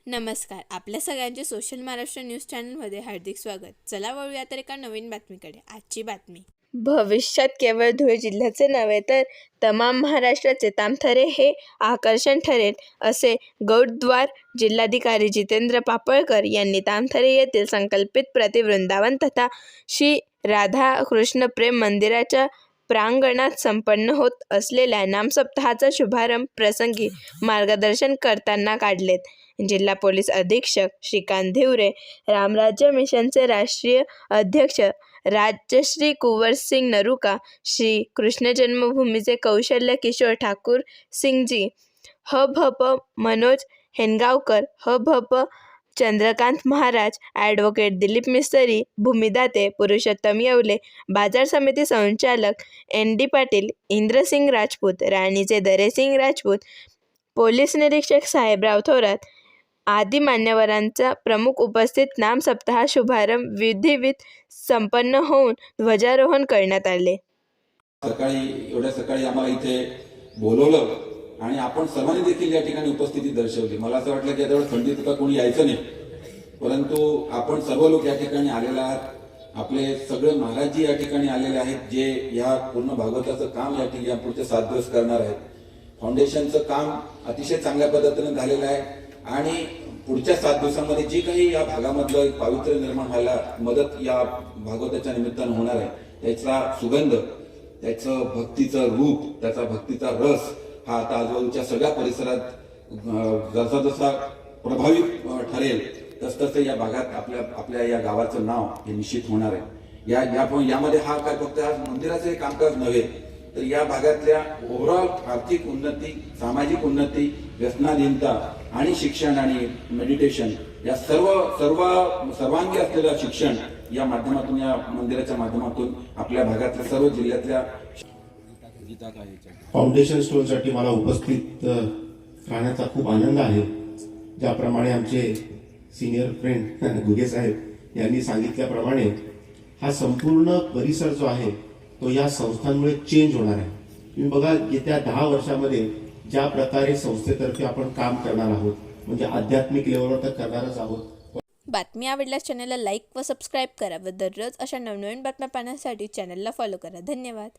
नमस्कार. आपल्या सगळ्यांचे सोशल महाराष्ट्र न्यूज चॅनलमध्ये हार्दिक स्वागत. चला वळूया तर एका नवीन बातमीकडे. आजची बातमी. भविष्यात केवळ धुळे जिल्ह्याचे नव्हे तर तमाम महाराष्ट्राचे तामथरे हे आकर्षण ठरेल असे गौरद्वार जिल्हाधिकारी जितेंद्र पापळकर यांनी तामथरे येथील संकल्पित प्रतिवृंदावन तथा श्री राधाकृष्ण प्रेम मंदिराच्या प्रांगणात संपन्न होत असलेल्या नामसप्ताहाचा शुभारंभ प्रसंगी मार्गदर्शन करताना काढलेत. जिल्हा पोलीस अधीक्षक श्रीकांत धिवरे, रामराज्य मिशनचे राष्ट्रीय अध्यक्ष राजश्री कुंवर सिंग नरूका, श्री कृष्ण जन्मभूमीचे कौशल्य किशोर ठाकूर सिंगजी, ह.भ.प. मनोज हेनगावकर, ह.भ.प. चंद्रकांत महाराज, ॲडव्होकेट दिलीप मिस्त्री, भूमिदाते पुरुषोत्तम येवले, बाजार समिती संचालक एन.डी. पाटील, इंद्रसिंग राजपूत, राणीचे दरेसिंग राजपूत, पोलीस निरीक्षक साहेबराव थोरात आदी मान्यवरांचा प्रमुख उपस्थित नामसप्ताह शुभारंभ विधिवत संपन्न होऊन ध्वजारोहण करण्यात आले. एवढ्या सकाळी आम्हाला इथे बोलवलं आणि आपण सर्वांनी देखील या ठिकाणी उपस्थिती दर्शवली. मला असं वाटलं की आता थंडीत का कोणी यायचं नाही, परंतु आपण सर्व लोक या ठिकाणी आलेले आहात. आपले सगळे महाराजजी या ठिकाणी आलेले आहेत, जे या पूर्ण भागवताचं काम या ठिकाणी पुढचे 7 दिवस करणार आहेत. फाउंडेशनचं काम अतिशय चांगल्या पद्धतीने झालेलं आहे आणि पुढच्या 7 दिवसांमध्ये जी काही या भागामधलं एक पावित्र्य निर्माण व्हायला मदत या भागवताच्या निमित्तानं होणार आहे, त्याचा सुगंध, त्याचं भक्तीचं रूप, त्याचा भक्तीचा रस हा आता आजूबाजूच्या सगळ्या परिसरात जसा जसा प्रभावित ठरेल तसतसं या भागात आपल्या या गावाचं नाव हे निश्चित होणार आहे. यामध्ये हा काय फक्त मंदिराचं कामकाज नव्हे तर या भागातल्या ओव्हरऑल आर्थिक उन्नती, सामाजिक उन्नती, व्यसनाधीनता आणि शिक्षण आणि मेडिटेशन या सर्वांगी असलेलं शिक्षण या माध्यमातून, या मंदिराच्या माध्यमातून आपल्या भागातल्या सर्व जिल्ह्यातल्या फाउंडेशन स्टोनसाठी मला उपस्थित राहण्याचा खूप आनंद आहे. ज्याप्रमाणे आमचे सिनियर फ्रेंड गुगे साहेब यांनी सांगितल्याप्रमाणे हा संपूर्ण परिसर जो आहे तो या संस्थांमुळे चेंज होणार आहे. तुम्ही बघा, येत्या 10 वर्षामध्ये ज्या प्रकारे संस्थेतर्फे आपण काम करणार आहोत, म्हणजे आध्यात्मिक लेवलवर तर करणारच आहोत. बातमी आवडल्यास चॅनलला लाईक व सबस्क्राईब करा व दररोज अशा नवनवीन बातम्या पाहण्यासाठी चॅनलला फॉलो करा. धन्यवाद.